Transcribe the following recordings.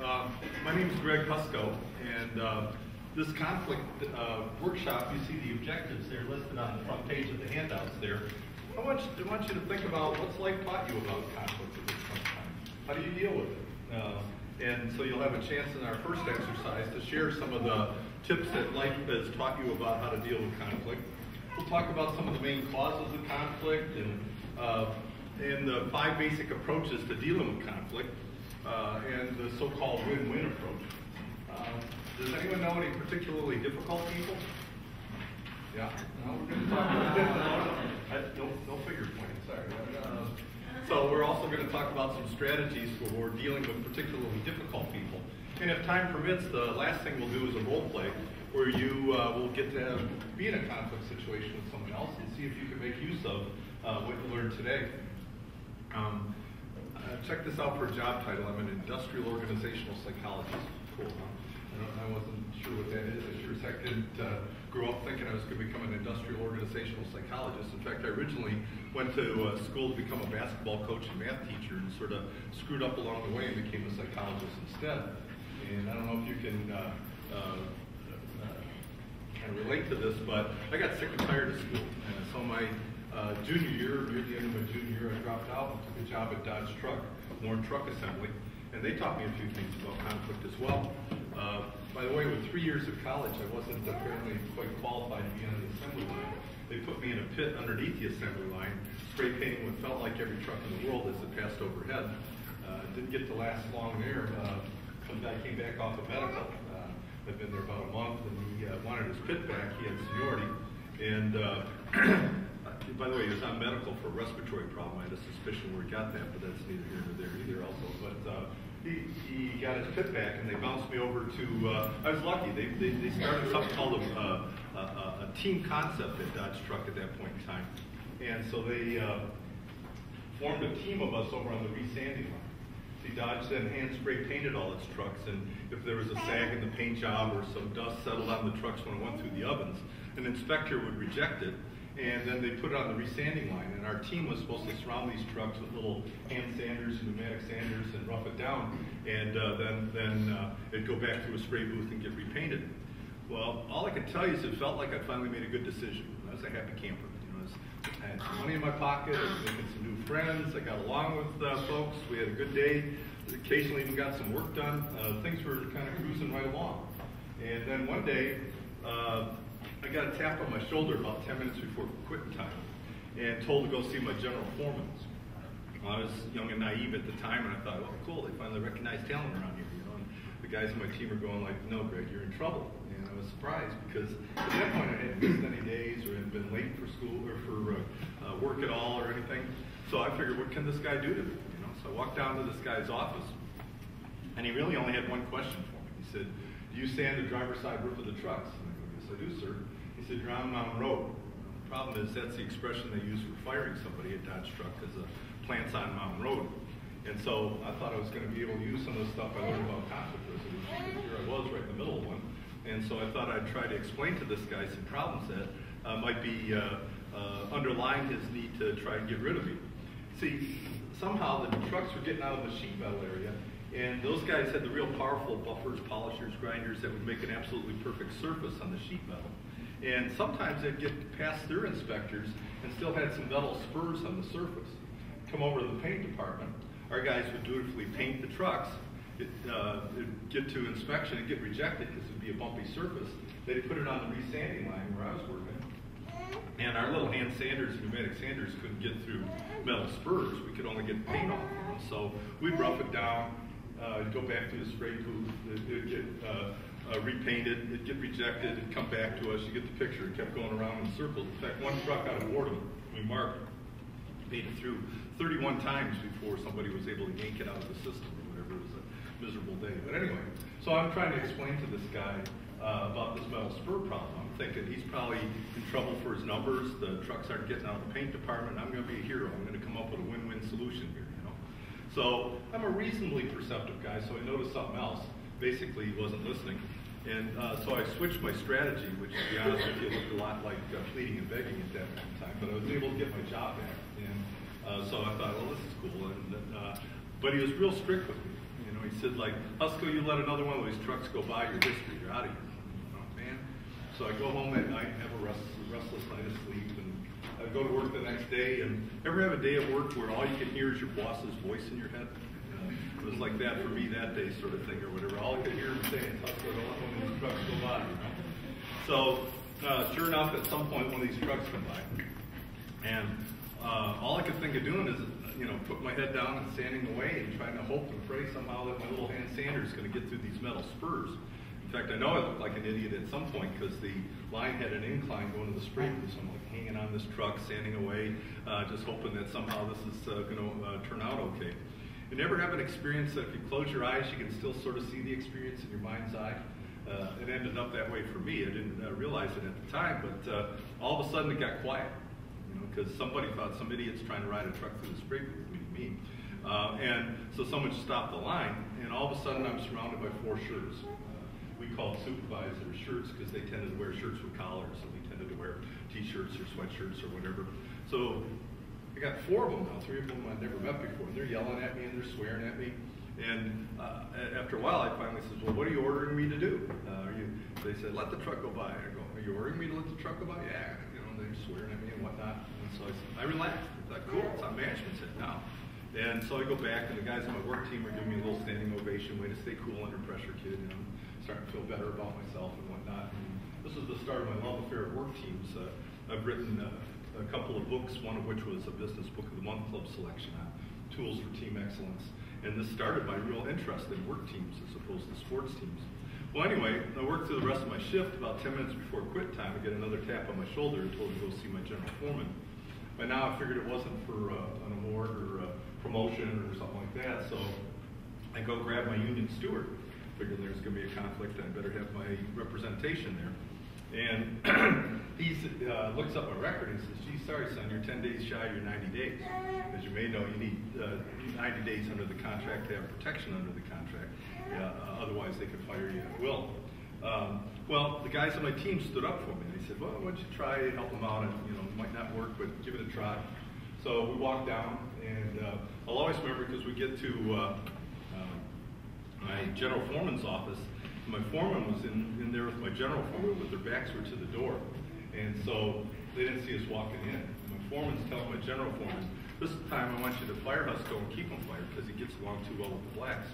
My name is Greg Husko, and this conflict workshop, you see the objectives there listed on the front page of the handouts there. I want you to think about what's life taught you about conflict at this point in time. How do you deal with it? And so you'll have a chance in our first exercise to share some of the tips that life has taught you about how to deal with conflict. We'll talk about some of the main causes of conflict and the 5 basic approaches to dealing with conflict, and the so-called win-win approach. Does anyone know any particularly difficult people? Yeah? No, we're going to talk about no figure pointing, sorry. So we're also going to talk about some strategies for dealing with particularly difficult people. And if time permits, the last thing we'll do is a role play where you will get to be in a conflict situation with someone else and see if you can make use of what you learned today. Check this out for a job title. I'm an industrial organizational psychologist. Cool, huh? I wasn't sure what that is. I sure as heck didn't grow up thinking I was going to become an industrial organizational psychologist. In fact, I originally went to school to become a basketball coach and math teacher and sort of screwed up along the way and became a psychologist instead. And I don't know if you can kind of relate to this, but I got sick and tired of school. And so my junior year, near the end of my junior year, I dropped out and took a job at Dodge Truck, Warren Truck Assembly. And they taught me a few things about conflict as well. By the way, with 3 years of college, I wasn't apparently quite qualified to be on the assembly line. They put me in a pit underneath the assembly line, spray painting what felt like every truck in the world as it passed overhead. Didn't get to last long there. Some guy came back off of medical. I'd been there about a month, and he wanted his pit back. He had seniority. And by the way, he was on medical for a respiratory problem. I had a suspicion where he got that, but that's neither here nor there either also. But he got his pit back, and they bounced me over to, I was lucky. They started something called a team concept at Dodge Truck at that point in time. And so they formed a team of us over on the resanding line. See, Dodge then hand spray painted all its trucks, and if there was a sag in the paint job or some dust settled on the trucks when it went through the ovens, an inspector would reject it, and then they put it on the resanding line. And our team was supposed to surround these trucks with little hand sanders, pneumatic sanders, and rough it down, and then it'd go back through a spray booth and get repainted. Well, all I can tell you is it felt like I finally made a good decision. I was a happy camper. I had some money in my pocket, I was making some new friends, I got along with folks, we had a good day, occasionally even got some work done. Things were kind of cruising right along. And then one day, I got a tap on my shoulder about 10 minutes before quitting time and told to go see my general foreman. Well, I was young and naive at the time, and I thought, well, cool, they finally recognize talent around here, And the guys on my team are going like, no, Greg, you're in trouble. And I was surprised because at that point I hadn't missed any days or hadn't been late for school or for work at all or anything. So I figured, what can this guy do to me? So I walked down to this guy's office, and he really only had one question for me. He said, do you sand the driver's side roof of the trucks? And I go, yes, I do, sir. He said, you're on Mountain Road. The problem is that's the expression they use for firing somebody at Dodge Truck, because the plant's on Mountain Road. And so I thought I was going to be able to use some of the stuff I learned about conflict resolution. Here I was right in the middle of one. And so I thought I'd try to explain to this guy some problems that might be underlying his need to try and get rid of me. See, somehow the trucks were getting out of the sheet metal area, and those guys had the real powerful buffers, polishers, grinders that would make an absolutely perfect surface on the sheet metal. And sometimes they'd get past their inspectors and still had some metal spurs on the surface. Come over to the paint department, our guys would dutifully paint the trucks. It'd get to inspection and get rejected because it'd be a bumpy surface. They'd put it on the resanding line where I was working. And our little hand sanders, pneumatic sanders, couldn't get through metal spurs. We could only get paint off them. So we'd rough it down, go back to the spray booth, it'd get repainted, it'd get rejected, it'd come back to us. You get the picture. It kept going around in circles. In fact, one truck out of Wardham, we marked, made it through 31 times before somebody was able to yank it out of the system or whatever. It was a miserable day. But anyway, so I'm trying to explain to this guy about this metal spur problem. I'm thinking he's probably in trouble for his numbers. The trucks aren't getting out of the paint department. I'm going to be a hero. I'm going to come up with a win-win solution here, So I'm a reasonably perceptive guy, so I noticed something else. Basically, he wasn't listening. And so I switched my strategy, which, to be honest with you, looked a lot like pleading and begging at that time. But I was able to get my job back. And so I thought, well, this is cool. And but he was real strict with me. he said, like, Husko, you let another one of these trucks go by, your history, you're out of here. Oh, man. So I go home that night, have a restless night of sleep, and I go to work the next day, and ever have a day at work where all you can hear is your boss's voice in your head? It was like that for me that day, sort of thing, or whatever. All I could hear him saying, Husko, don't let one of these trucks go by, you know? So, sure enough, at some point, one of these trucks come by, and all I could think of doing is, put my head down and standing away and trying to hope and pray somehow that my little hand sander is going to get through these metal spurs. In fact, I know I looked like an idiot at some point because the line had an incline going to the spray booth, so I'm like hanging on this truck, standing away, just hoping that somehow this is going to turn out okay. You never have an experience that if you close your eyes, you can still sort of see the experience in your mind's eye. It ended up that way for me. I didn't realize it at the time, but all of a sudden it got quiet, because somebody thought some idiot's trying to ride a truck through the spray booth, me. And so someone stopped the line, and all of a sudden I'm surrounded by 4 shirts. We called supervisors shirts because they tended to wear shirts with collars, and we tended to wear t-shirts or sweatshirts or whatever. So I got 4 of them now, 3 of them I'd never met before. And they're yelling at me and they're swearing at me. And after a while, I finally said, well, what are you ordering me to do? They said, let the truck go by. I go, are you ordering me to let the truck go by? Yeah, they're swearing at me and whatnot. And so I relaxed. I thought, cool, it's on management's head now. And so I go back, and the guys on my work team are giving me a little standing ovation, way to stay cool under pressure, kid. And I'm starting to feel better about myself and whatnot. And this was the start of my love affair at work teams. I've written a couple of books, one of which was a Business Book of the Month Club selection on tools for team excellence. And this started my real interest in work teams as opposed to sports teams. Well, anyway, I worked through the rest of my shift. About 10 minutes before quit time, I get another tap on my shoulder and told me to go see my general foreman. By now, I figured it wasn't for an award or a promotion or something like that, so I go grab my union steward. Figured there's going to be a conflict, I better have my representation there. And he looks up my record and says, gee, sorry, son, you're 10 days shy of your 90 days. As you may know, you need 90 days under the contract to have protection under the contract. Otherwise, they could fire you at will. Well, the guys on my team stood up for me. They said, well, why don't you try to help them out? And, it might not work, but give it a try. So we walked down, and I'll always remember because we get to my general foreman's office. My foreman was in there with my general foreman, but their backs were to the door. And so they didn't see us walking in. And my foreman's telling my general foreman, this time I want you to fire Husko and keep him fired because he gets along too well with the blacks.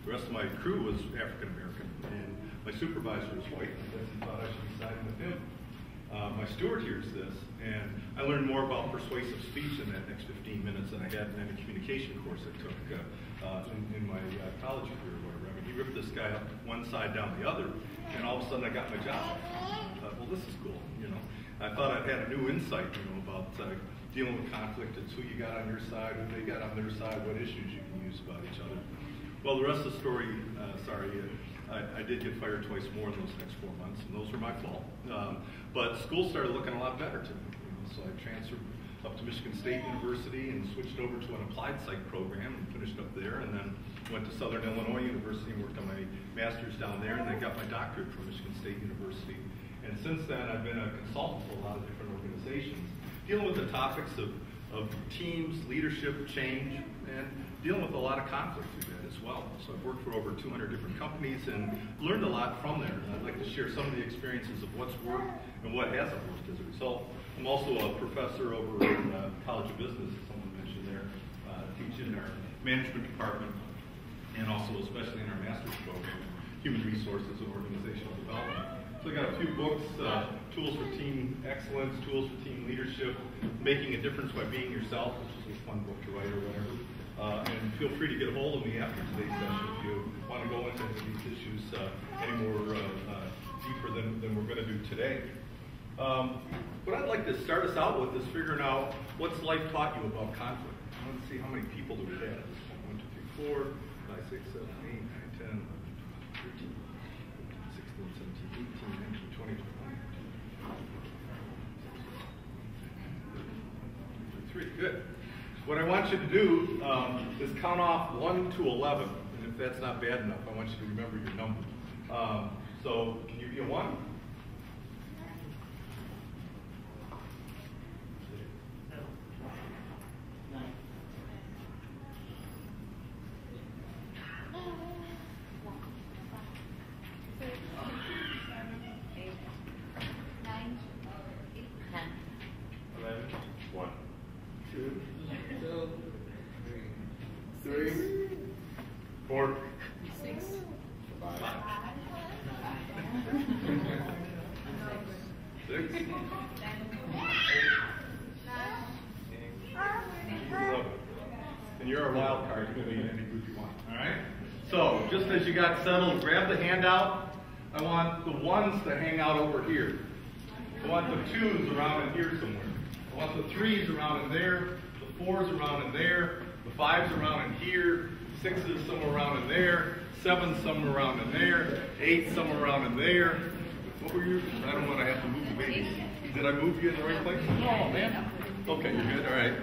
The rest of my crew was African American, and my supervisor was white, and I guess he thought I should be siding with him. My steward hears this, and I learned more about persuasive speech in that next 15 minutes than I had in any communication course I took in my college career or whatever. I mean, he ripped this guy up one side down the other, and all of a sudden I got my job. I thought, well, this is cool, I thought I'd had a new insight, about dealing with conflict. It's who you got on your side, who they got on their side, what issues you can use about each other. Well, the rest of the story, I did get fired twice more in those next 4 months, and those were my fault. But school started looking a lot better to me. So I transferred up to Michigan State University and switched over to an applied psych program and finished up there, and then went to Southern Illinois University and worked on my master's down there, and then got my doctorate from Michigan State University. And since then, I've been a consultant for a lot of different organizations, dealing with the topics of teams, leadership, change, and dealing with a lot of conflict through that as well. So I've worked for over 200 different companies and learned a lot from there. And I'd like to share some of the experiences of what's worked and what hasn't worked as a result. I'm also a professor over in College of Business, as someone mentioned there, teaching in our management department, and also especially in our master's program, Human Resources and Organizational Development. So I got a few books, Tools for Team Excellence, Tools for Team Leadership, Making a Difference by Being Yourself, which is a fun book to write or whatever. And feel free to get a hold of me after today's session if you want to go into these issues any more deeper than we're going to do today. What I'd like to start us out with is figuring out what's life taught you about conflict. I want to see how many people do we have. 1, 2, 3, 4, 5, 6, 7, 8, 9, 10, 13, 16, 17, 18, 19, 20, 23. Good. What I want you to do is count off 1 to 11. And if that's not bad enough, I want you to remember your number. So can you be a 1? and you're our wild card. You can be in any group you want. All right? So, just as you got settled, grab the handout. I want the ones to hang out over here. I want the twos around in here somewhere. I want the threes around in there, the fours around in there, the fives around in here, sixes somewhere around in there, sevens somewhere around in there, eights somewhere around in there. What were you? I don't want to have to move the babies. Did I move you in the right place? Oh, man. Okay, you're good. All right.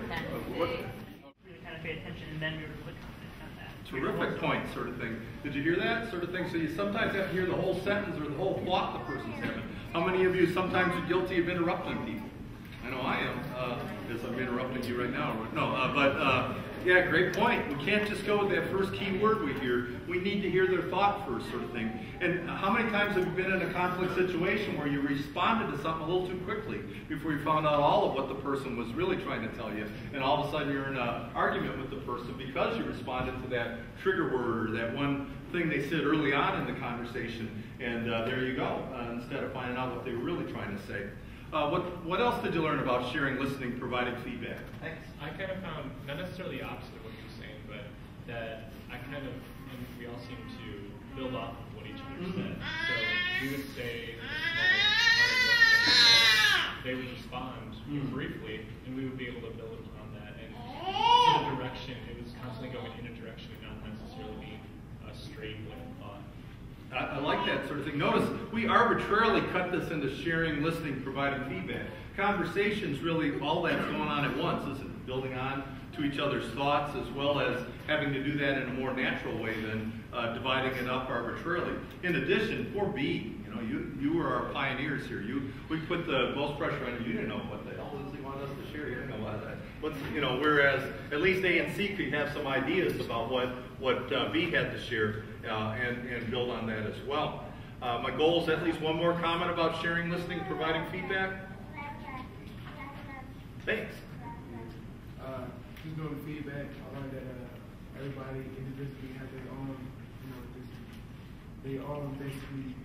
What? Really kind of pay attention, and then we were really confident on that. Terrific point, sort of thing. Did you hear that sort of thing? So you sometimes have to hear the whole sentence or the whole plot the person's having. How many of you sometimes are guilty of interrupting people? I know I am, as I'm interrupting you right now. No, yeah, great point. We can't just go with that first key word we hear. We need to hear their thought first, sort of thing. And how many times have you been in a conflict situation where you responded to something a little too quickly before you found out all of what the person was really trying to tell you, and all of a sudden you're in an argument with the person because you responded to that trigger word or that one thing they said early on in the conversation, and there you go, instead of finding out what they were really trying to say. What else did you learn about sharing, listening, providing feedback? Thanks. I kind of found, not necessarily the opposite of what you're saying, but that I kind of, and we all seem to build off of what each other said. So we would say, they would respond briefly, and we would be able to build upon that. And in a direction, it was constantly going in a direction and not necessarily being a straight line of thought. I like that sort of thing. Notice, we arbitrarily cut this into sharing, listening, providing feedback. Conversation's really all that's going on at once, isn't it? Building on to each other's thoughts, as well as having to do that in a more natural way than dividing it up arbitrarily. In addition, poor B, you were our pioneers here. We put the most pressure on you. You didn't know what the hell does he want us to share. You didn't know that. Whereas at least A and C could have some ideas about what B had to share and build on that as well. My goal is at least one more comment about sharing, listening, providing feedback. Thanks. Just doing the feedback, I learned that everybody individually has their own, their own basically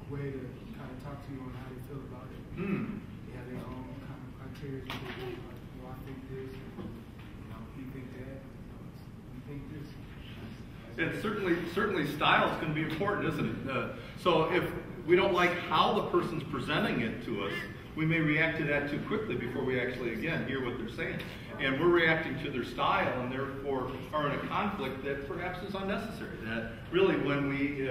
way to kind of talk to you on how they feel about it. They have their own kind of criteria. I think this, you think that, you think this. And certainly styles can be important, isn't it? So if we don't like how the person's presenting it to us, we may react to that too quickly before we actually, again, hear what they're saying. And we're reacting to their style and therefore are in a conflict that perhaps is unnecessary. That really when we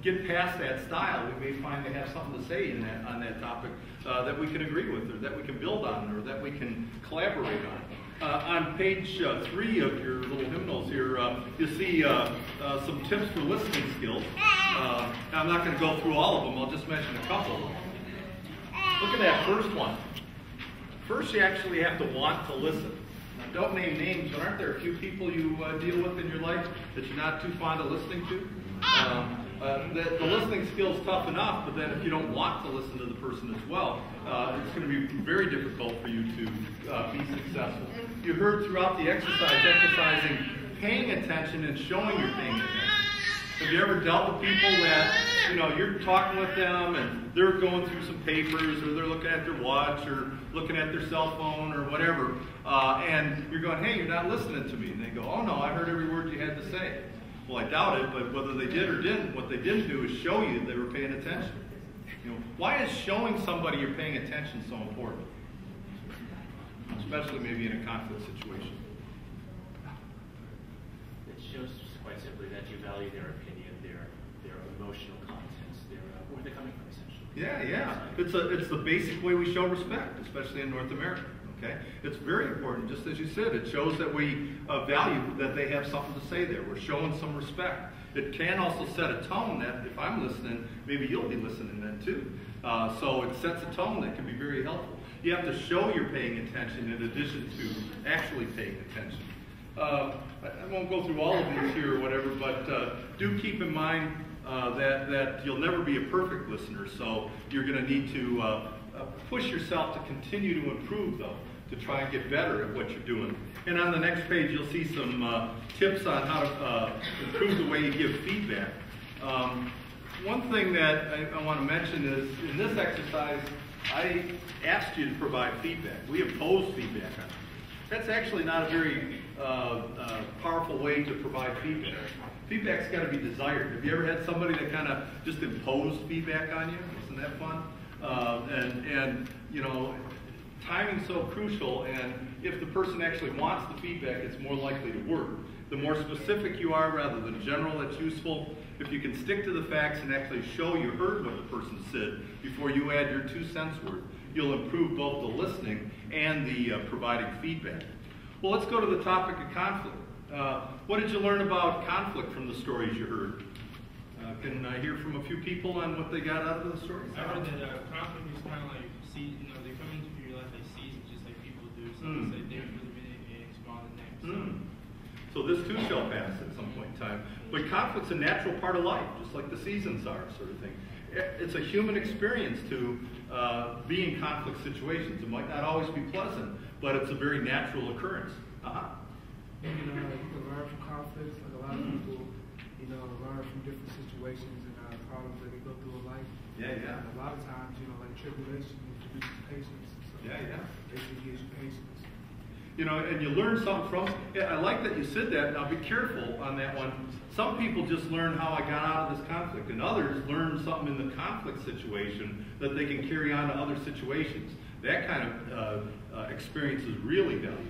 get past that style, we may find they have something to say on that topic that we can agree with or that we can build on or that we can collaborate on. On page 3 of your little hymnals here, you see some tips for listening skills. I'm not going to go through all of them. I'll just mention a couple. Look at that first one. First, you actually have to want to listen. Now, don't name names, but aren't there a few people you deal with in your life that you're not too fond of listening to? The listening skill's tough enough, but then if you don't want to listen to the person as well, it's going to be very difficult for you to be successful. You heard throughout the exercise emphasizing paying attention and showing you're paying attention. Have you ever dealt with people that, you're talking with them and they're going through some papers or they're looking at their watch or looking at their cell phone or whatever, and you're going, hey, you're not listening to me. And they go, oh no, I heard every word you had to say. Well, I doubt it, but whether they did or didn't, what they didn't do is show you that they were paying attention. Why is showing somebody you're paying attention so important? Especially maybe in a conflict situation. It shows quite simply that you value their opinion, their emotional contents, where they're coming from, essentially. Yeah. It's the basic way we show respect, especially in North America. Okay, it's very important. Just as you said, it shows that we value that they have something to say there. We're showing some respect. It can also set a tone that if I'm listening, maybe you'll be listening then too. So it sets a tone that can be very helpful. You have to show you're paying attention in addition to actually paying attention. I won't go through all of these here or whatever, but do keep in mind that you'll never be a perfect listener, so you're going to need to push yourself to continue to improve, though, to try and get better at what you're doing. And on the next page, you'll see some tips on how to improve the way you give feedback. One thing that I want to mention is, in this exercise, I asked you to provide feedback. We imposed feedback on you. That's actually not a very powerful way to provide feedback. Feedback's got to be desired. Have you ever had somebody that kind of just imposed feedback on you? Wasn't that fun? And you know, timing's so crucial, and if the person actually wants the feedback, it's more likely to work. The more specific you are rather than general, that's useful. If you can stick to the facts and actually show you heard what the person said before you add your 2 cents worth, you'll improve both the listening and the providing feedback. Well, let's go to the topic of conflict. What did you learn about conflict from the stories you heard? Can I hear from a few people on what they got out of the stories? I heard that conflict is kind of like, they come into your life like seasons, just like people do. So it's like they're for the minute and it's gone the next. So this too shall pass at some point in time. But conflict's a natural part of life, just like the seasons are, sort of thing. It's a human experience to be in conflict situations. It might not always be pleasant, but it's a very natural occurrence. You can learn from conflicts. Like a lot of people, learn from different situations and problems that they go through in life. Yeah. And a lot of times, like tribulation produces patience. So it gives you patience. And you learn something from it. I like that you said that. Now be careful on that one. Some people just learn how I got out of this conflict, and others learn something in the conflict situation that they can carry on to other situations. That kind of experience is really valuable.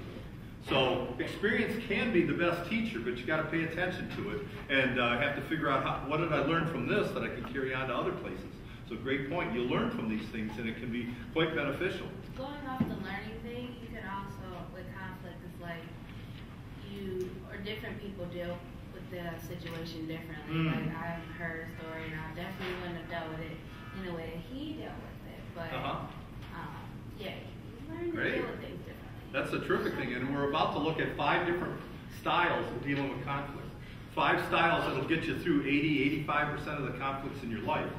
So experience can be the best teacher, but you got to pay attention to it and have to figure out what did I learn from this that I can carry on to other places. So great point. You learn from these things, and it can be quite beneficial. Going off the learning thing, you can also, with conflict, it's like different people deal with the situation differently. Like I've heard a story, and I definitely wouldn't have dealt with it in the way that he dealt with it. But yeah, you learn to deal with things differently. That's a terrific thing, and we're about to look at 5 different styles of dealing with conflict. 5 styles that'll get you through 85% of the conflicts in your life.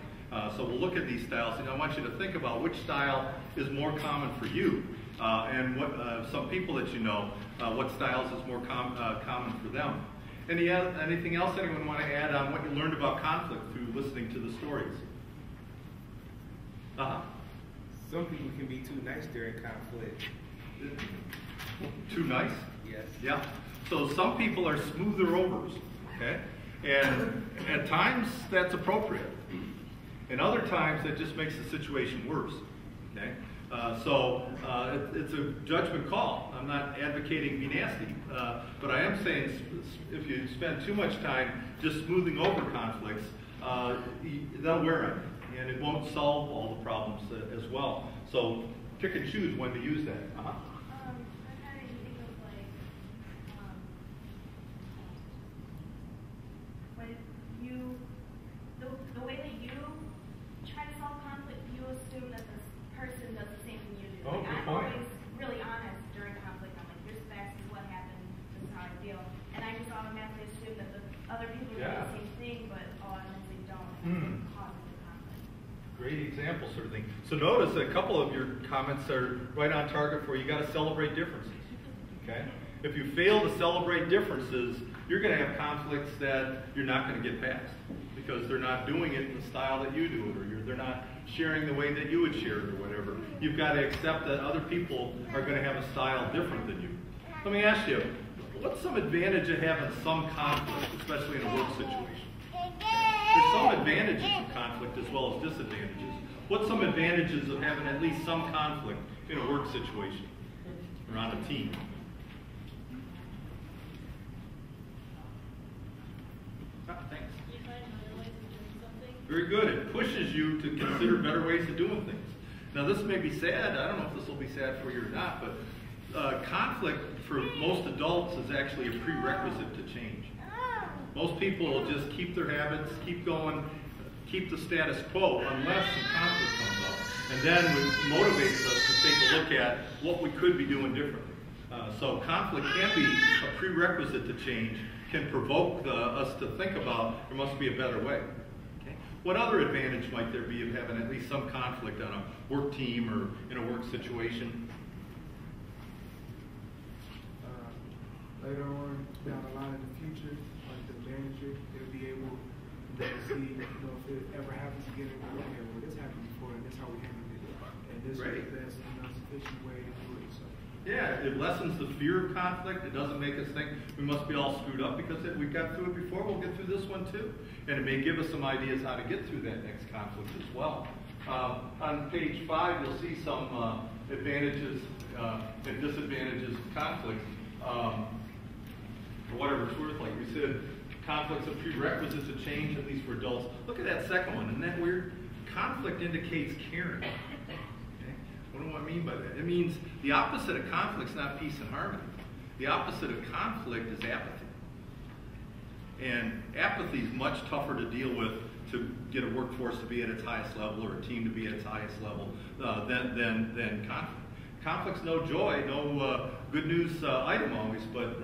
So we'll look at these styles, and I want you to think about which style is more common for you, and what some people that you know, what styles is more common for them. Anything else anyone want to add on what you learned about conflict through listening to the stories? Some people can be too nice during conflict. Too nice? Yes. Yeah. So some people are smoother overs, okay? And at times that's appropriate. And other times that just makes the situation worse, okay? It's a judgment call. I'm not advocating be nasty, but I am saying if you spend too much time just smoothing over conflicts, they'll wear on you, and it won't solve all the problems as well. So pick and choose when to use that. The way that you try to solve conflict, you assume that this person does the same thing you do. Oh, like, good I'm point. always really honest during conflict. I'm like, here's facts, this is what happened, this is how I feel. And I just automatically assume that the other people do the same thing, but honestly don't. And it causes the conflict. Great example, sort of thing. So notice a couple of your comments are right on target for you got to celebrate differences. Okay? If you fail to celebrate differences, you're going to have conflicts that you're not going to get past because they're not doing it in the style that you do it, or they're not sharing the way that you would share it, or whatever. You've got to accept that other people are going to have a style different than you. Let me ask you, what's some advantage of having some conflict, especially in a work situation? There's some advantages of conflict as well as disadvantages. What's some advantages of having at least some conflict in a work situation or on a team? Thanks. Very good. It pushes you to consider better ways of doing things. Now this may be sad. I don't know if this will be sad for you or not, but conflict for most adults is actually a prerequisite to change. Most people will just keep their habits, keep going, keep the status quo unless some conflict comes up. And then it motivates us to take a look at what we could be doing differently. So conflict can be a prerequisite to change, can provoke us to think about there must be a better way. Okay? What other advantage might there be of having at least some conflict on a work team or in a work situation? Later on down the line in the future, like the manager, they'll be able to see, if it ever happens again, okay, well, this happened before, and this is how we handled it. And this is the best, sufficient way to do it. So. Yeah, it lessens the fear of conflict. It doesn't make us think we must be all screwed up because we got through it before. We'll get through this one too. And it may give us some ideas how to get through that next conflict as well. On page 5, you'll see some advantages and disadvantages of conflict. For whatever it's worth, like we said, conflict's a prerequisite to change, at least for adults. Look at that second one. Isn't that weird? Conflict indicates caring. Okay? What do I mean by that? It means the opposite of conflict is not peace and harmony. The opposite of conflict is apathy. And apathy is much tougher to deal with to get a workforce to be at its highest level or a team to be at its highest level than conflict. Conflict's no joy, no good news item always, but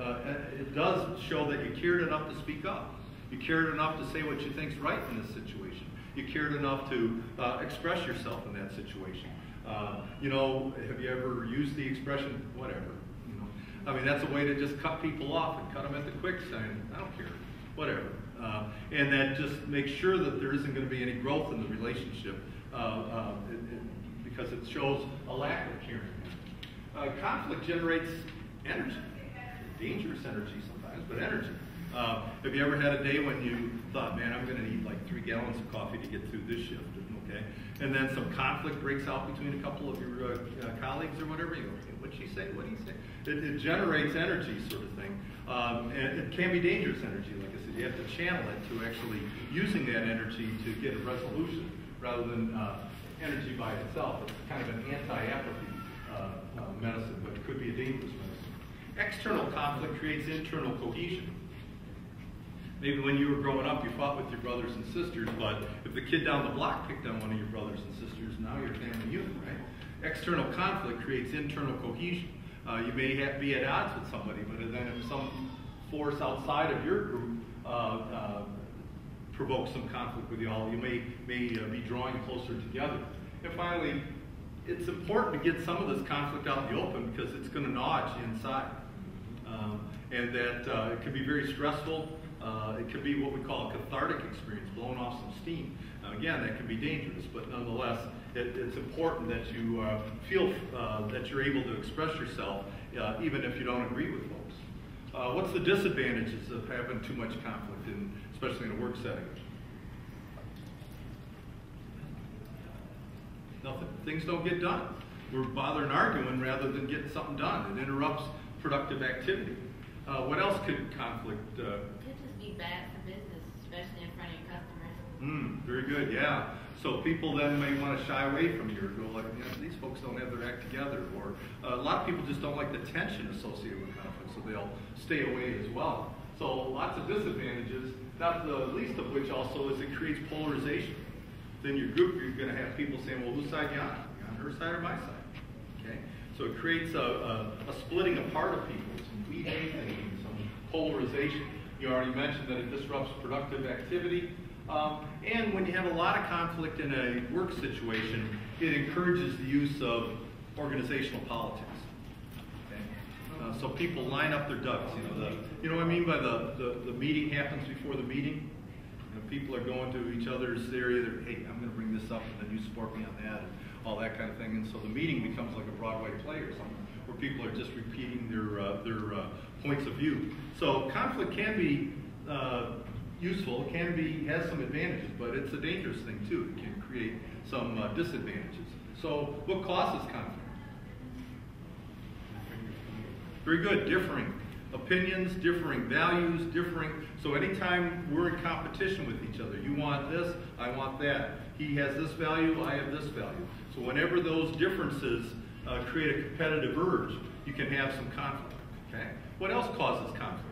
it does show that you cared enough to speak up. You cared enough to say what you think's right in this situation. You cared enough to express yourself in that situation. You know, have you ever used the expression, whatever? You know, I mean, that's a way to just cut people off and cut them at the quick, saying, I don't care, whatever. And that just makes sure that there isn't going to be any growth in the relationship because it shows a lack of caring. Conflict generates energy, dangerous energy sometimes, but energy. Have you ever had a day when you thought, man, I'm going to need like 3 gallons of coffee to get through this shift, okay? And then some conflict breaks out between a couple of your colleagues or whatever. You go, hey, what'd she say? What did he say? It generates energy, sort of thing. And it can be dangerous energy, like I said. You have to channel it to actually using that energy to get a resolution rather than energy by itself. It's kind of an anti-apathy medicine, but it could be a dangerous medicine. External conflict creates internal cohesion. Maybe when you were growing up, you fought with your brothers and sisters, but if the kid down the block picked on one of your brothers and sisters, now you're a family unit, right? External conflict creates internal cohesion. You may be at odds with somebody, but then if some force outside of your group provokes some conflict with you all, you may be drawing closer together. And finally, it's important to get some of this conflict out in the open because it's going to gnaw at you inside. And that it can be very stressful. It could be what we call a cathartic experience, blowing off some steam. Again, that can be dangerous, but nonetheless, it's important that you feel that you're able to express yourself, even if you don't agree with folks. What's the disadvantages of having too much conflict, especially in a work setting? Nothing. Things don't get done. We're bothering arguing rather than getting something done. It interrupts productive activity. What else could conflict? Could just be bad for business, especially in front of your customers. Very good, yeah. So people then may want to shy away from you or go like, these folks don't have their act together. Or a lot of people just don't like the tension associated with conflict, so they'll stay away as well. So lots of disadvantages, not the least of which also is it creates polarization. Within your group, you're going to have people saying, well, whose side you on? You on her side or my side? Okay? So it creates a splitting apart of people, some weaving thinking, some polarization. You already mentioned that it disrupts productive activity. And when you have a lot of conflict in a work situation, it encourages the use of organizational politics. Okay? So people line up their ducks. You know what I mean by the meeting happens before the meeting? People are going to each other's area. Hey, I'm going to bring this up, and then you support me on that, and all that kind of thing. And so the meeting becomes like a Broadway play or something, where people are just repeating their points of view. So conflict can be useful. It has some advantages, but it's a dangerous thing too. It can create some disadvantages. So what causes conflict? Very good. Differing opinions, differing values, so anytime we're in competition with each other, you want this, I want that. He has this value, I have this value. So whenever those differences create a competitive urge, you can have some conflict. Okay? What else causes conflict?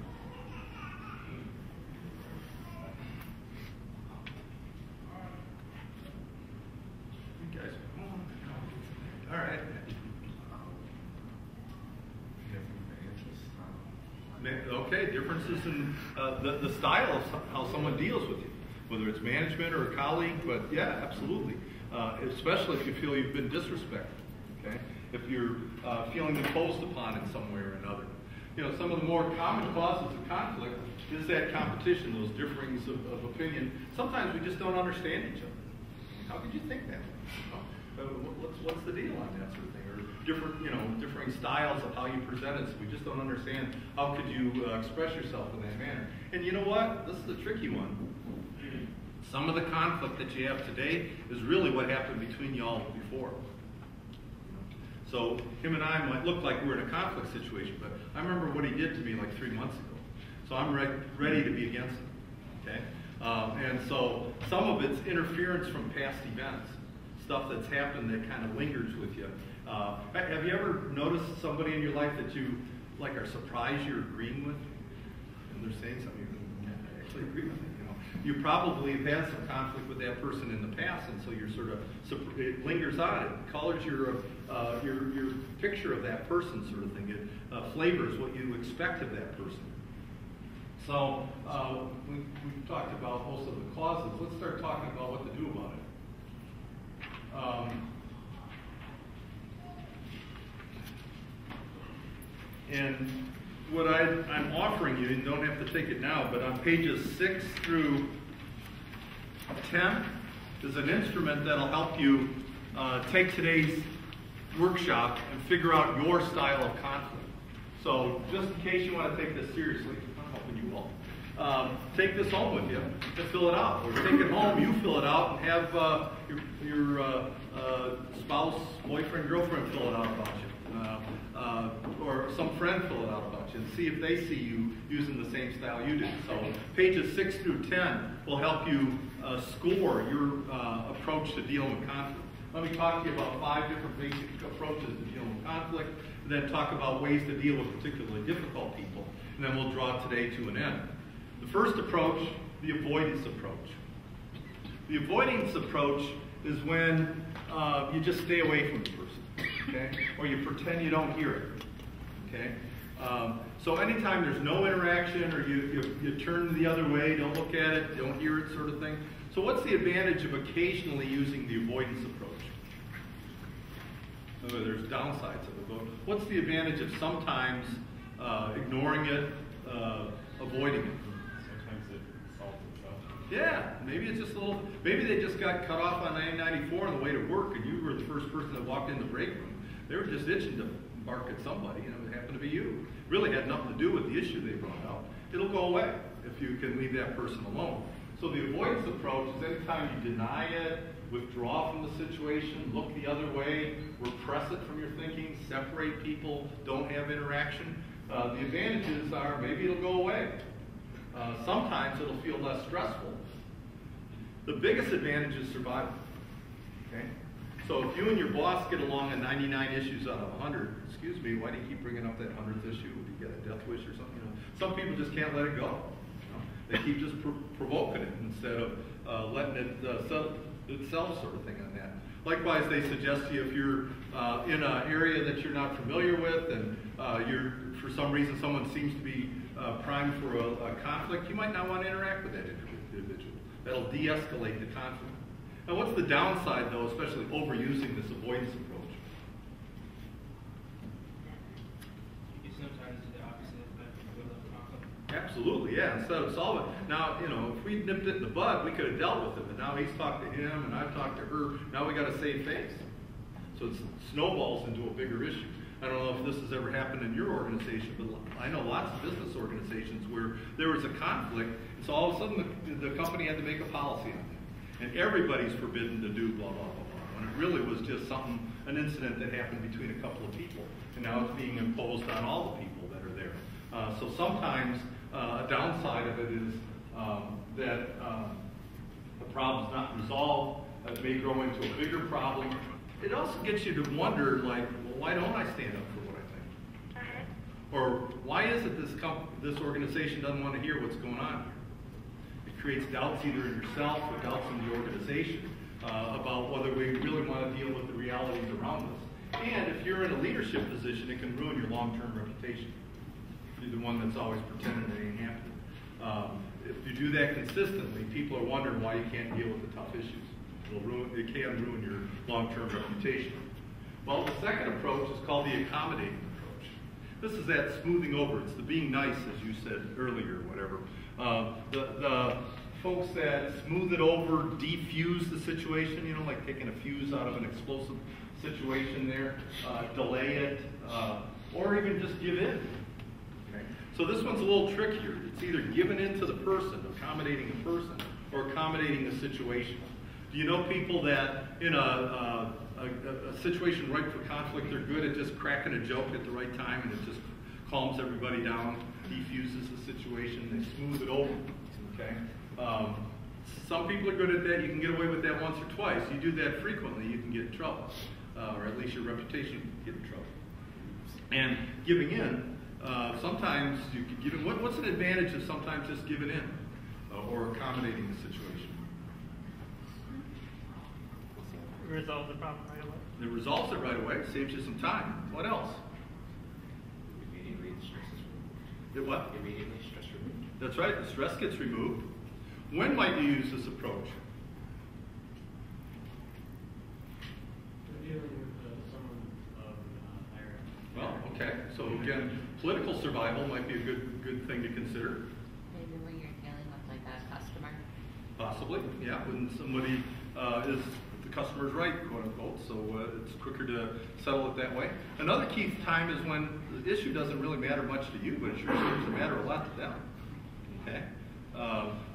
You guys, all right. Okay, differences in the style of how someone deals with you, whether it's management or a colleague, but yeah, absolutely. Especially if you feel you've been disrespected, okay? If you're feeling imposed upon in some way or another. Some of the more common causes of conflict is that competition, those differings of opinion. Sometimes we just don't understand each other. How could you think that way? What's the deal on that sort of thing? differing styles of how you present it, so we just don't understand how could you express yourself in that manner. And you know what? This is a tricky one. Some of the conflict that you have today is really what happened between y'all before. So him and I might look like we're in a conflict situation, but I remember what he did to me like 3 months ago. So I'm ready to be against him. Okay? And so some of it's interference from past events, stuff that's happened that kind of lingers with you. Have you ever noticed somebody in your life that you like are surprised you're agreeing with, and they're saying something you can't actually agree with? You probably have had some conflict with that person in the past, and so you're sort of it lingers on. It colors your picture of that person, sort of thing. It flavors what you expect of that person. So we've talked about most of the causes. Let's start talking about what to do about it. And what I'm offering you, and you don't have to take it now, but on pages 6 through 10 is an instrument that'll help you take today's workshop and figure out your style of conflict. So just in case you want to take this seriously, I'm hoping you will, take this home with you and fill it out. Or take it home, you fill it out, and have your spouse, boyfriend, girlfriend fill it out about you. Or some friend fill it out about you, and see if they see you using the same style you do. So pages 6 through 10 will help you score your approach to dealing with conflict. Let me talk to you about 5 different basic approaches to dealing with conflict, and then talk about ways to deal with particularly difficult people, and then we'll draw today to an end. The first approach, the avoidance approach. The avoidance approach is when you just stay away from the person. Okay? Or you pretend you don't hear it. Okay? So anytime there's no interaction, or you turn the other way, don't look at it, don't hear it, sort of thing. So what's the advantage of occasionally using the avoidance approach? So there's downsides of it, but what's the advantage of sometimes ignoring it, avoiding it? Sometimes it solves itself. Yeah, maybe it's just a little, maybe they just got cut off on I-94 on the way to work, and you were the first person that walked in the break room. They were just itching to bark at somebody, and it happened to be you. Really had nothing to do with the issue they brought out. It'll go away if you can leave that person alone. So the avoidance approach is anytime you deny it, withdraw from the situation, look the other way, repress it from your thinking, separate people, don't have interaction. The advantages are maybe it'll go away. Sometimes it'll feel less stressful. The biggest advantage is survival. Okay? So if you and your boss get along on 99 issues out of 100, excuse me, why do you keep bringing up that 100th issue? Do you get a death wish or something? Some people just can't let it go. They keep just provoking it instead of letting it settle itself, sort of thing on that. Likewise, they suggest to you if you're in an area that you're not familiar with, and for some reason someone seems to be primed for a conflict, you might not want to interact with that individual. That'll de-escalate the conflict. Now, what's the downside, though, especially overusing this avoidance approach? You sometimes do the opposite effect of build up conflict. Absolutely, yeah. Instead of solving it. Now, if we nipped it in the bud, we could have dealt with it. But now he's talked to him, and I've talked to her. Now we got to save face. So it snowballs into a bigger issue. I don't know if this has ever happened in your organization, but I know lots of business organizations where there was a conflict, and so all of a sudden the company had to make a policy on it. And everybody's forbidden to do blah, blah, blah, blah. When it really was just an incident that happened between a couple of people. And now it's being imposed on all the people that are there. So sometimes a downside of it is that the problem's not resolved. It may grow into a bigger problem. It also gets you to wonder, like, well, why don't I stand up for what I think? Or why is it this organization doesn't want to hear what's going on here? It creates doubts either in yourself or doubts in the organization about whether we really want to deal with the realities around us. And if you're in a leadership position, it can ruin your long-term reputation. You're the one that's always pretending it ain't happening. If you do that consistently, people are wondering why you can't deal with the tough issues. It can ruin your long-term reputation. Well, the second approach is called the accommodating approach. This is that smoothing over. It's the being nice, as you said earlier, whatever. The folks that smooth it over, defuse the situation, like taking a fuse out of an explosive situation there, delay it, or even just give in. Okay? So this one's a little trickier. It's either giving in to the person, accommodating the person, or accommodating the situation. Do you know people that in a situation ripe for conflict, they're good at just cracking a joke at the right time, and it just calms everybody down, defuses the situation, they smooth it over. Okay? Some people are good at that. You can get away with that once or twice. You do that frequently, you can get in trouble, or at least your reputation can get in trouble. And giving in, sometimes you can give in. What's an advantage of sometimes just giving in or accommodating the situation? Resolve the problem right away. It resolves it right away, saves you some time. What else? Immediately, the stress is removed. It what? Immediately, stress removed. That's right, the stress gets removed. When might you use this approach? Dealing with someone of higher. Well, okay. So again, political survival might be a good thing to consider. Maybe when you're dealing with like a customer. Possibly, yeah. When somebody is the customer's right, quote unquote. So it's quicker to settle it that way. Another key time is when the issue doesn't really matter much to you, but it sure seems to matter a lot to them. Okay.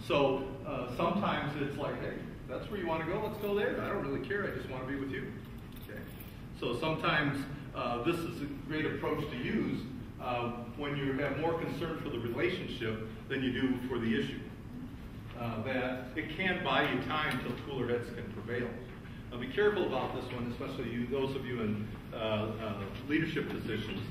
So sometimes it's like, hey, that's where you want to go. Let's go there. I don't really care. I just want to be with you. Okay. So sometimes this is a great approach to use when you have more concern for the relationship than you do for the issue. That it can buy you time till cooler heads can prevail. Be careful about this one, especially those of you in leadership positions.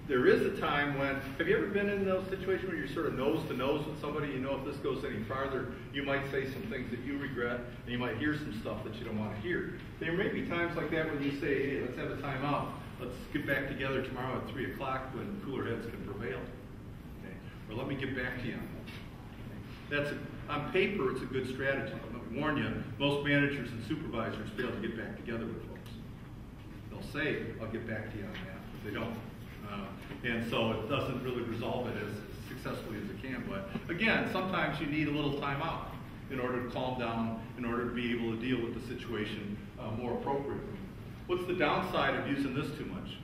There is a time when, have you ever been in those situations where you're sort of nose to nose with somebody, you know if this goes any farther, you might say some things that you regret, and you might hear some stuff that you don't want to hear. There may be times like that when you say, hey, let's have a time out. Let's get back together tomorrow at 3 o'clock when cooler heads can prevail. Okay? Or let me get back to you on that. Okay? On paper, it's a good strategy. Let me warn you, most managers and supervisors fail to get back together with folks. They'll say, I'll get back to you on that, but they don't. And so it doesn't really resolve it as successfully as it can. But again, sometimes you need a little time out in order to calm down, in order to be able to deal with the situation more appropriately. What's the downside of using this too much?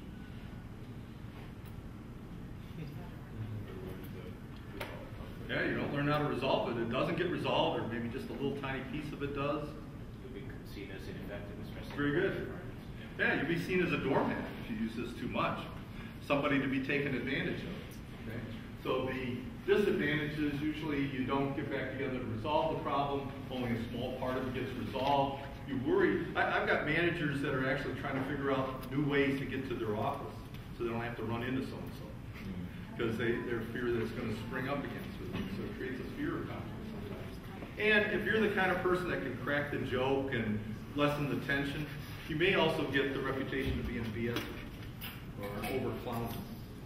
Yeah, you don't learn how to resolve it. It doesn't get resolved, or maybe just a little tiny piece of it does. You'll be seen as ineffective, especially. Very good. Yeah, you'll be seen as a doormat if you use this too much. Somebody to be taken advantage of. Okay? So the disadvantage is usually you don't get back together to resolve the problem. Only a small part of it gets resolved. You worry. I've got managers that are actually trying to figure out new ways to get to their office so they don't have to run into so-and-so. Because they're fear that it's going to spring up against them. So it creates a fear of conflict sometimes. And if you're the kind of person that can crack the joke and lessen the tension, you may also get the reputation of being a BS or over clowning.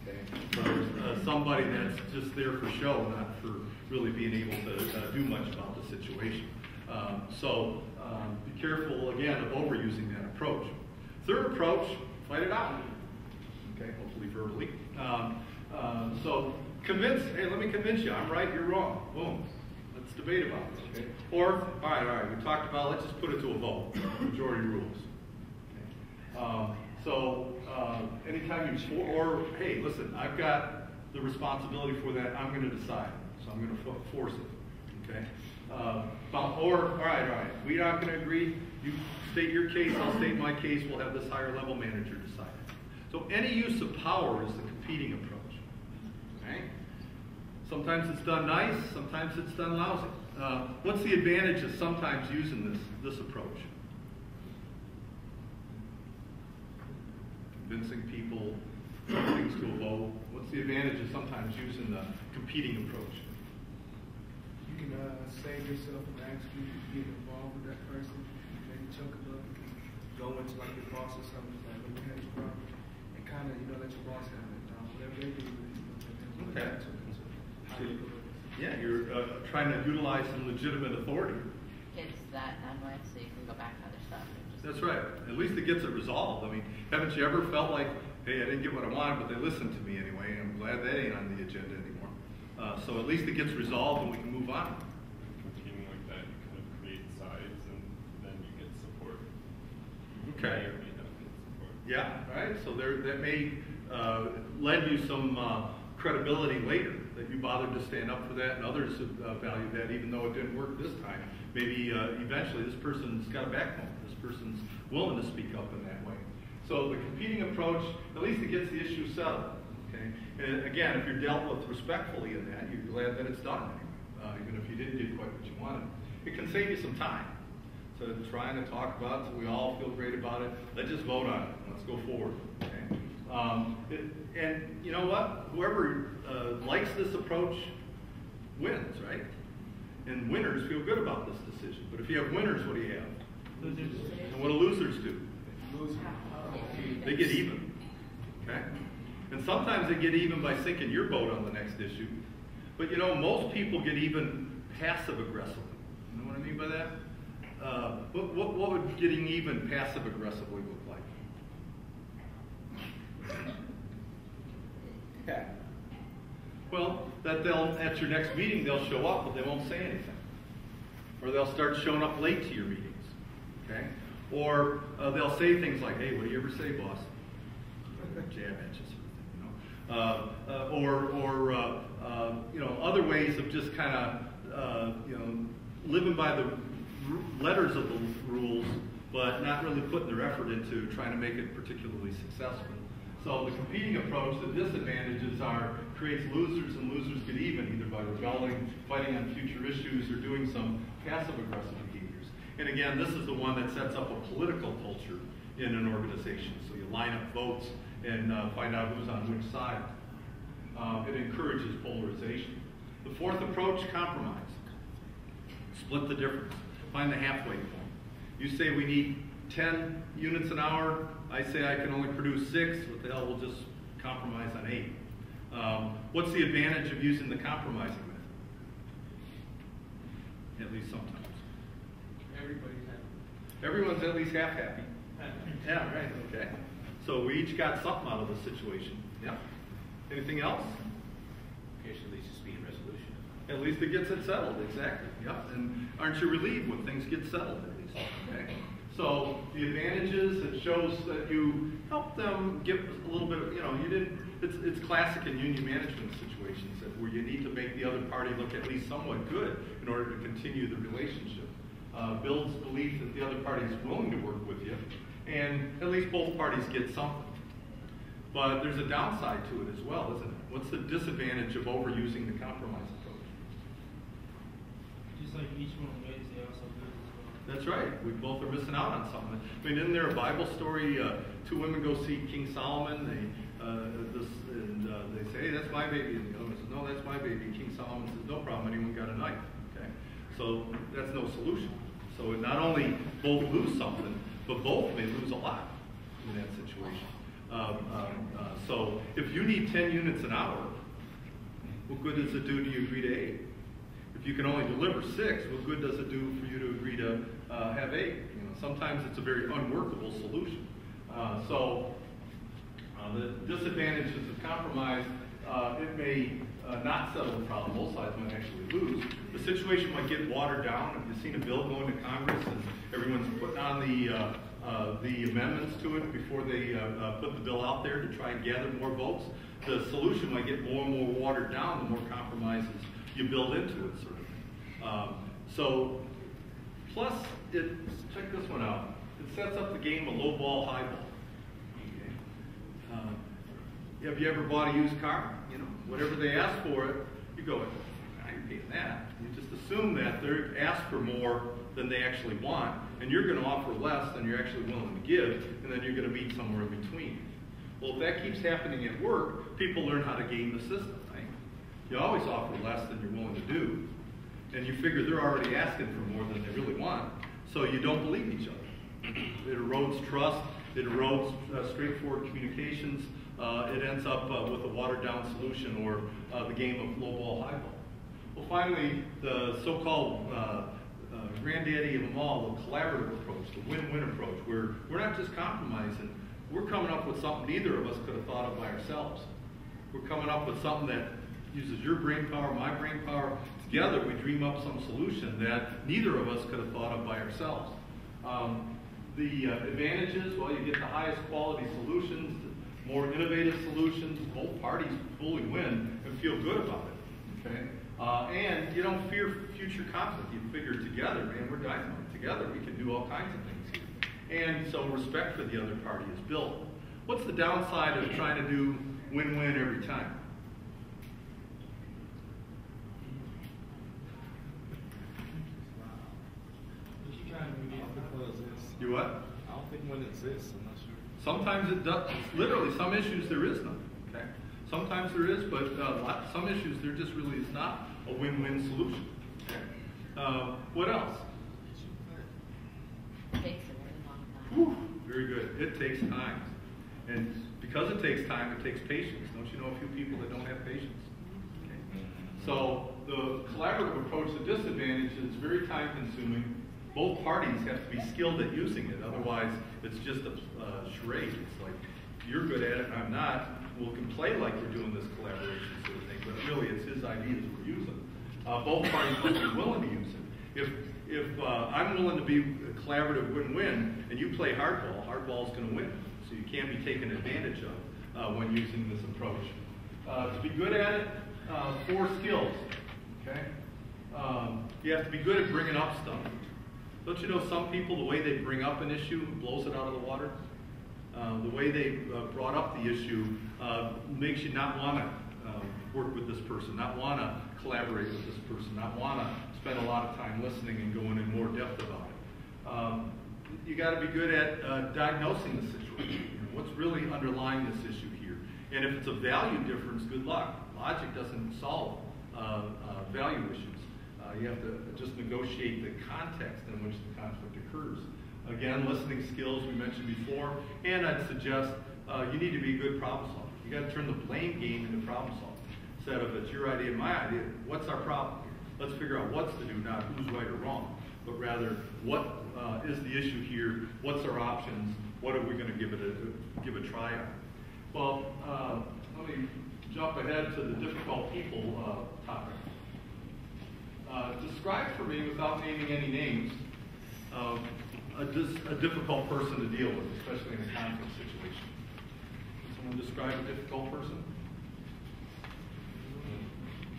Okay? Or somebody that's just there for show, not for really being able to do much about the situation. So be careful, again, of overusing that approach. Third approach, fight it out. Okay, hopefully verbally. So convince, hey, let me convince you, I'm right, you're wrong. Boom. Let's debate about it. Okay? Or, all right, we talked about, let's just put it to a vote. Majority rules. Okay? Anytime you, or hey, listen, I've got the responsibility for that, I'm going to decide. So I'm going to force it. Okay? Or, all right, we're not going to agree. You state your case, I'll state my case, we'll have this higher level manager decide. So any use of power is the competing approach. Okay? Sometimes it's done nice, sometimes it's done lousy. What's the advantage of sometimes using this approach? Convincing people, things to a vote. What's the advantage of sometimes using the competing approach? You can save yourself from actually getting involved with that person. Maybe choke them up and go into like your boss or something like, let me have your problem. And kind of, let your boss have it. Whatever they do, okay. So, yeah, you're trying to utilize some legitimate authority. Gets that done with so you can go back to other stuff. That's right. At least it gets it resolved. I mean, haven't you ever felt like, hey, I didn't get what I wanted, but they listened to me anyway, and I'm glad that ain't on the agenda anymore. So at least it gets resolved and we can move on. With a team like that, you kind of create sides and then you get support. Okay. Yeah, right. So that may lend you some credibility later, that you bothered to stand up for that, and others have valued that, even though it didn't work this time. Maybe eventually this person's got a backbone. This person's willing to speak up in that way. So the competing approach, at least it gets the issue settled. Okay. And again, if you're dealt with respectfully in that, you're glad that it's done anyway, even if you didn't get quite what you wanted. It can save you some time. So trying to talk about it so we all feel great about it. Let's just vote on it. Let's go forward. Okay? And you know what? Whoever likes this approach wins, right? And winners feel good about this decision. But if you have winners, what do you have? Losers. And what do losers do? They get even. Okay? And sometimes they get even by sinking your boat on the next issue. But you know, most people get even passive aggressively. You know what I mean by that? What would getting even passive aggressively look like? Yeah. Well, that at your next meeting they'll show up, but they won't say anything, or they'll start showing up late to your meetings. Okay? Or they'll say things like, "Hey, what do you ever say, boss?" Jab at you, sort of thing, you know, other ways of just kind of living by the letters of the rules, but not really putting their effort into trying to make it particularly successful. So the competing approach, the disadvantages creates losers, and losers get even, either by rebelling, fighting on future issues, or doing some passive-aggressive behaviors. And again, this is the one that sets up a political culture in an organization. So you line up votes and find out who's on which side. It encourages polarization. The fourth approach, compromise. Split the difference. Find the halfway point. You say we need 10 units an hour. I say I can only produce 6. What the hell, we'll just compromise on 8. What's the advantage of using the compromising method? At least sometimes. Everybody's happy. Everyone's at least half happy. Yeah, right, okay. So we each got something out of the situation. Yeah. Anything else? Okay, so at least a speedy resolution. At least it gets it settled, exactly. Yeah. And aren't you relieved when things get settled at least? Okay. So the advantages, it shows that you help them give a little bit of, you didn't, it's classic in union management situations where you need to make the other party look at least somewhat good in order to continue the relationship. Builds belief that the other party is willing to work with you, and at least both parties get something. But there's a downside to it as well, isn't it? What's the disadvantage of overusing the compromise approach? Just like each one wins, they also lose as well. That's right. We both are missing out on something. I mean, isn't there a Bible story? 2 women go see King Solomon. They say, "Hey, that's my baby." And the other one says, "No, that's my baby." King Solomon says, "No problem. Anyone got a knife?" Okay. So that's no solution. So it not only both lose something, but both may lose a lot in that situation. So if you need 10 units an hour, what good does it do to you agree to 8? If you can only deliver 6, what good does it do for you to agree to have 8? Sometimes it's a very unworkable solution. The disadvantages of compromise, it may not settle the problem. Both sides might actually lose. The situation might get watered down. Have you seen a bill going to Congress and everyone's putting on the amendments to it before they put the bill out there to try and gather more votes? The solution might get more and more watered down the more compromises you build into it, sort of thing. Plus, check this one out. It sets up the game of low ball, high ball. Okay. Have you ever bought a used car? Whatever they ask for it, you go, I ain't paying that. You just assume that they're asked for more than they actually want, and you're going to offer less than you're actually willing to give, and then you're going to meet somewhere in between. Well, if that keeps happening at work, people learn how to game the system, right? You always offer less than you're willing to do, and you figure they're already asking for more than they really want, so you don't believe each other. It erodes trust, it erodes straightforward communications, it ends up with a watered-down solution, or the game of low ball, high ball. Well, finally, the so-called granddaddy of them all, the collaborative approach, the win-win approach, where we're not just compromising, we're coming up with something neither of us could have thought of by ourselves. We're coming up with something that uses your brain power, my brain power. Together, we dream up some solution that neither of us could have thought of by ourselves. The advantages, well, you get the highest quality solutions, more innovative solutions. Both parties fully win and feel good about it. Okay, and you don't fear future conflict. You figure together, man, we're dynamite. Together, we can do all kinds of things here. And so respect for the other party is built. What's the downside of trying to do win-win every time? You what? I don't think one exists. I'm not sure. Sometimes it does. Literally, some issues there is none. Okay. Sometimes there is, but some issues there just really is not a win-win solution. Okay. What else? It takes a really long time. Whew, very good. It takes time, and because it takes time, it takes patience. Don't you know a few people that don't have patience? Okay. So the collaborative approach, the disadvantage is it's very time-consuming. Both parties have to be skilled at using it. Otherwise, it's just a charade. It's like, you're good at it and I'm not. We can play like we're doing this collaboration sort of thing, but really it's his ideas we're using. Both parties must be willing to use it. If I'm willing to be a collaborative win-win and you play hardball's going to win. So you can't be taken advantage of when using this approach. To be good at it, 4 skills. Okay? You have to be good at bringing up stuff. Don't you know some people, the way they bring up an issue blows it out of the water? The way they brought up the issue makes you not want to work with this person, not want to collaborate with this person, not want to spend a lot of time listening and going in more depth about it. You got to be good at diagnosing the situation. You know, what's really underlying this issue here? And if it's a value difference, good luck. Logic doesn't solve value issues. You have to just negotiate the context in which the conflict occurs. Again, listening skills we mentioned before, and I'd suggest you need to be a good problem solver. You got to turn the blame game into problem solving. Instead of it's your idea, my idea, what's our problem here? Let's figure out what's to do, not who's right or wrong, but rather what is the issue here? What's our options? What are we going to give a try on? Well, let me jump ahead to the difficult people topic. Describe for me, without naming any names, a difficult person to deal with, especially in a conflict situation. Can someone describe a difficult person?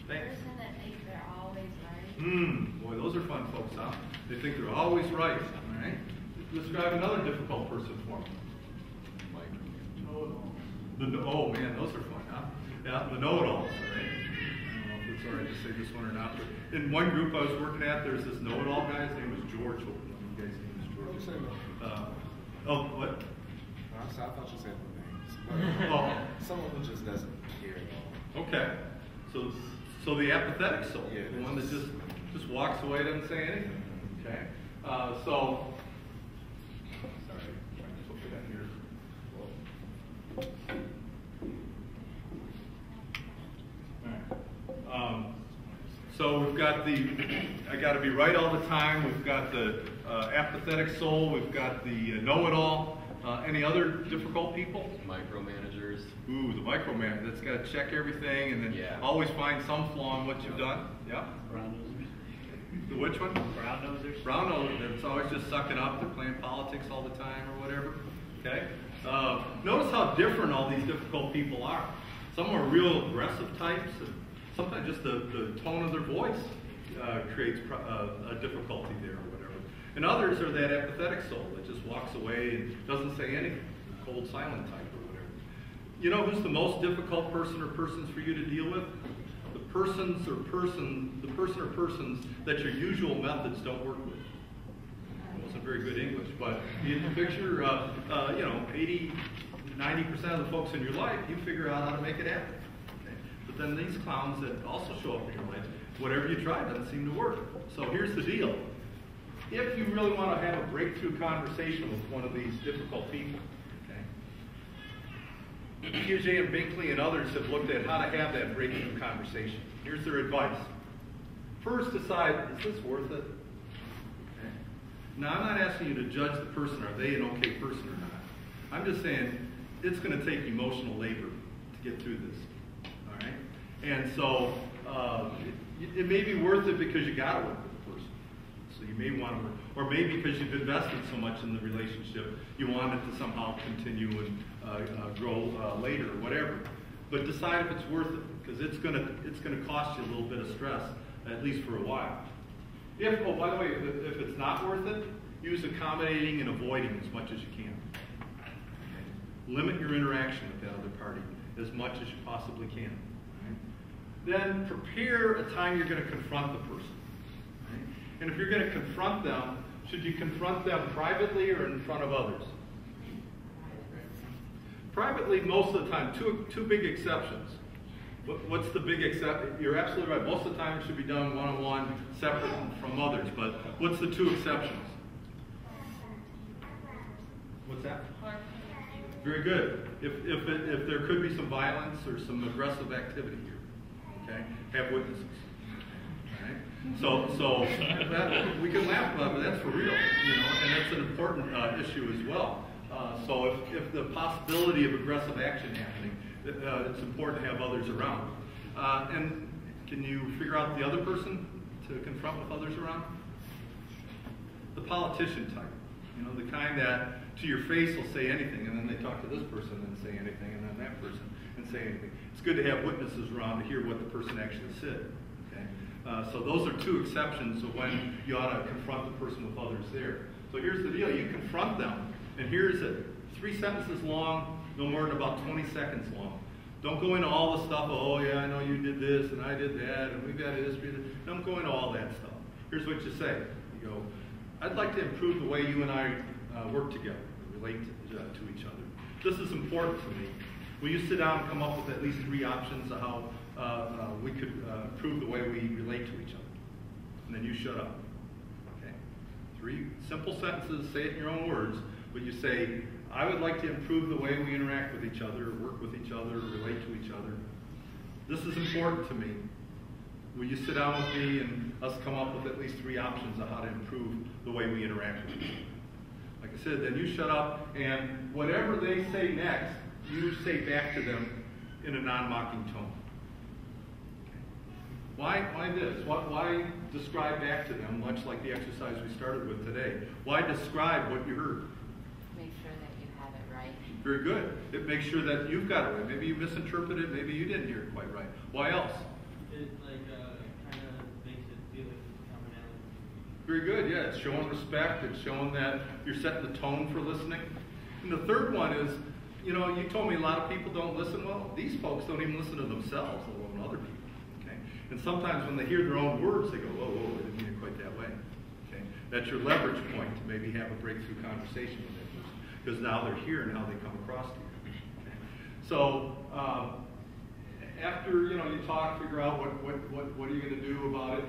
Thanks. Person that thinks they're always right. Boy, those are fun folks, huh? They think they're always right, all right? Describe another difficult person for me. Oh, man, those are fun, huh? Yeah, the know-it-alls, all right? It's all right to say this one or not, but in one group I was working at, there's this know-it-all guy. His name was George. Hope you guys' name is George. What? I thought you said the names. Someone who just doesn't care at all. Okay. So the apathetic soul, the one that just walks away, doesn't say anything. Okay. Sorry, trying to put that here. So we've got I got to be right all the time. We've got the apathetic soul. We've got the know-it-all. Any other difficult people? Micromanagers. Ooh, the micromanager. That's got to check everything and then always find some flaw in what you've done. Yeah. Brown nosers. The which one? Brown nosers. Brown nosers. It's always just sucking up. They're playing politics all the time or whatever. Okay. Notice how different all these difficult people are. Some are real aggressive types. Sometimes just the tone of their voice creates a difficulty there or whatever. And others are that apathetic soul that just walks away and doesn't say anything, cold, silent type or whatever. You know who's the most difficult person or persons for you to deal with? The person or persons that your usual methods don't work with. It wasn't very good English, but you picture, 80, 90% of the folks in your life, you figure out how to make it happen. But then these clowns that also show up in your life, whatever you try doesn't seem to work. So here's the deal. If you really want to have a breakthrough conversation with one of these difficult people, okay, Piaget and Binkley and others have looked at how to have that breakthrough conversation. Here's their advice. First, decide, is this worth it? Okay. Now, I'm not asking you to judge the person, are they an okay person or not? I'm just saying it's going to take emotional labor to get through this. All right? And so it may be worth it because you got to work with the person. So you may want to, or maybe because you've invested so much in the relationship, you want it to somehow continue and grow later, or whatever. But decide if it's worth it, because it's gonna cost you a little bit of stress, at least for a while. If, oh, by the way, if it's not worth it, use accommodating and avoiding as much as you can. Okay? Limit your interaction with that other party as much as you possibly can. Right? Then prepare a time you're going to confront the person. Right? And if you're going to confront them, should you confront them privately or in front of others? Privately, most of the time. Two big exceptions. What's the big exception? You're absolutely right. Most of the time it should be done one-on-one, separate from others. But what's the two exceptions? What's that? Very good. If there could be some violence or some aggressive activity here, okay, have witnesses. All right. So that, we can laugh about it, but that's for real, you know, and that's an important issue as well. So if the possibility of aggressive action happening, it's important to have others around. And can you figure out the other person to confront with others around? The politician type. You know, the kind that to your face will say anything, and then they talk to this person and say anything, and then that person and say anything. It's good to have witnesses around to hear what the person actually said. Okay? So those are two exceptions of when you ought to confront the person with others there. So here's the deal. You confront them, and here's it. 3 sentences long, no more than about 20 seconds long. Don't go into all the stuff, oh yeah, I know you did this, and I did that, and we've got a history. Don't go into all that stuff. Here's what you say. You go, I'd like to improve the way you and I work together, relate to each other. This is important to me. Will you sit down and come up with at least 3 options of how we could improve the way we relate to each other? And then you shut up. Okay? 3 simple sentences, say it in your own words, but you say, I would like to improve the way we interact with each other, work with each other, relate to each other. This is important to me. Will you sit down with me and us come up with at least 3 options of how to improve the way we interact with each other? Like I said, then you shut up, and whatever they say next, you say back to them in a non-mocking tone. Okay. Why this? Why describe back to them, much like the exercise we started with today? Why describe what you heard? Make sure that you have it right. Very good. It makes sure that you've got it right. Maybe you misinterpreted it, maybe you didn't hear it quite right. Why else? It kind of makes it feel like commonality. Very good, yeah. It's showing respect. It's showing that you're setting the tone for listening. And the third one is, you know, you told me a lot of people don't listen well. These folks don't even listen to themselves, let alone other people. Okay? And sometimes when they hear their own words, they go, whoa, whoa, I didn't mean it quite that way. Okay? That's your leverage point to maybe have a breakthrough conversation with that person, because now they're hearing how they come across to you. Okay? So after you talk, figure out what are you going to do about it.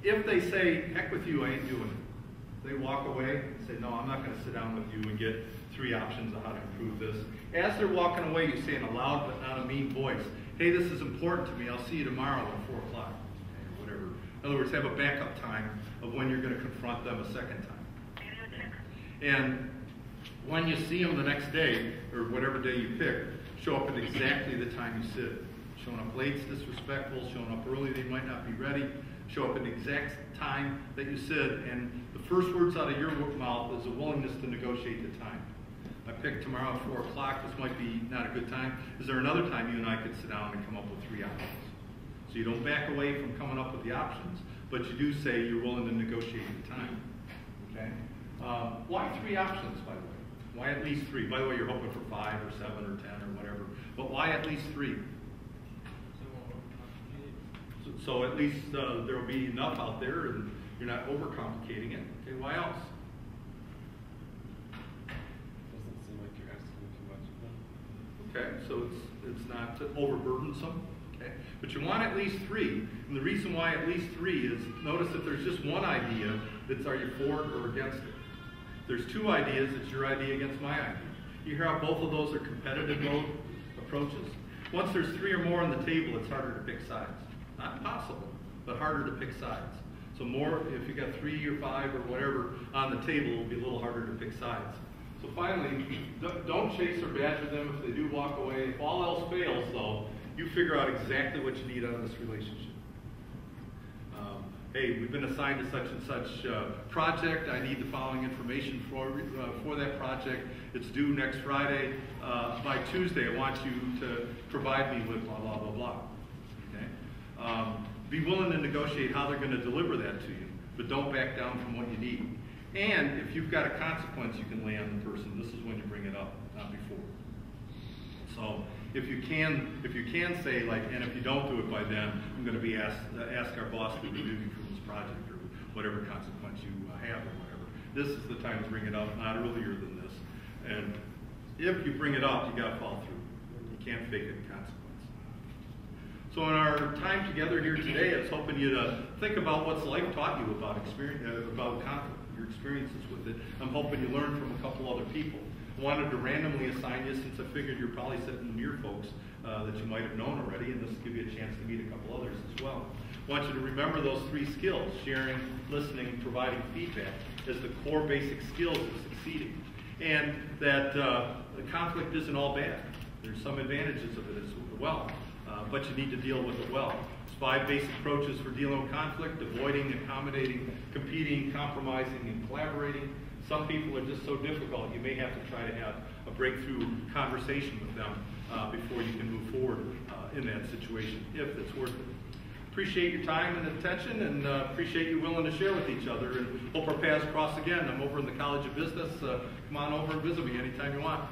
If they say, heck with you, I ain't doing it. They walk away and say, no, I'm not going to sit down with you and get 3 options of how to improve this. As they're walking away, you say in a loud but not a mean voice, hey, this is important to me. I'll see you tomorrow at 4 o'clock, or whatever. In other words, have a backup time of when you're going to confront them a second time. And when you see them the next day, or whatever day you pick, show up at exactly the time you said. Showing up late is disrespectful. Showing up early, they might not be ready. Show up at the exact time that you said, and the first words out of your mouth is a willingness to negotiate the time. I picked tomorrow at 4 o'clock. This might be not a good time. Is there another time you and I could sit down and come up with 3 options? So you don't back away from coming up with the options, but you do say you're willing to negotiate the time. Okay? Why 3 options, by the way? Why at least 3? By the way, you're hoping for 5 or 7 or 10 or whatever. But why at least 3? So at least there will be enough out there, and you're not overcomplicating it. Okay, why else? Doesn't seem like you're asking too much of them. Okay, so it's not overburdensome. Okay, but you want at least 3, and the reason why at least 3 is, notice that there's just one idea that's are you for it or against it. There's 2 ideas. It's your idea against my idea. You hear how both of those are competitive mode approaches. Once there's 3 or more on the table, it's harder to pick sides. Not impossible, but harder to pick sides. So more, if you got 3 or 5 or whatever on the table, it'll be a little harder to pick sides. So finally, don't chase or badger them if they do walk away. If all else fails, though, you figure out exactly what you need out of this relationship. hey, we've been assigned to such and such project. I need the following information for that project. It's due next Friday. By Tuesday, I want you to provide me with blah, blah, blah, blah. Okay? Be willing to negotiate how they're going to deliver that to you, but don't back down from what you need. And if you've got a consequence you can lay on the person, this is when you bring it up, not before. So if you can say, like, and if you don't do it by then, I'm going to be ask our boss to remove you from this project, or whatever consequence you have, or whatever. This is the time to bring it up, not earlier than this. And if you bring it up, you got to follow through. You can't fake it consequence. So in our time together here today, it's hoping you to think about what's life taught you about conflict, your experiences with it. I'm hoping you learned from a couple other people. I wanted to randomly assign you, since I figured you're probably sitting near folks that you might have known already, and this will give you a chance to meet a couple others as well. I want you to remember those 3 skills: sharing, listening, providing feedback, as the core basic skills of succeeding. And that the conflict isn't all bad. There's some advantages of it as well, but you need to deal with it well. There's 5 basic approaches for dealing with conflict: avoiding, accommodating, competing, compromising, and collaborating. Some people are just so difficult, you may have to try to have a breakthrough conversation with them before you can move forward in that situation, if it's worth it. Appreciate your time and attention, and appreciate you willing to share with each other, and hope our paths cross again. I'm over in the College of Business. Come on over and visit me anytime you want.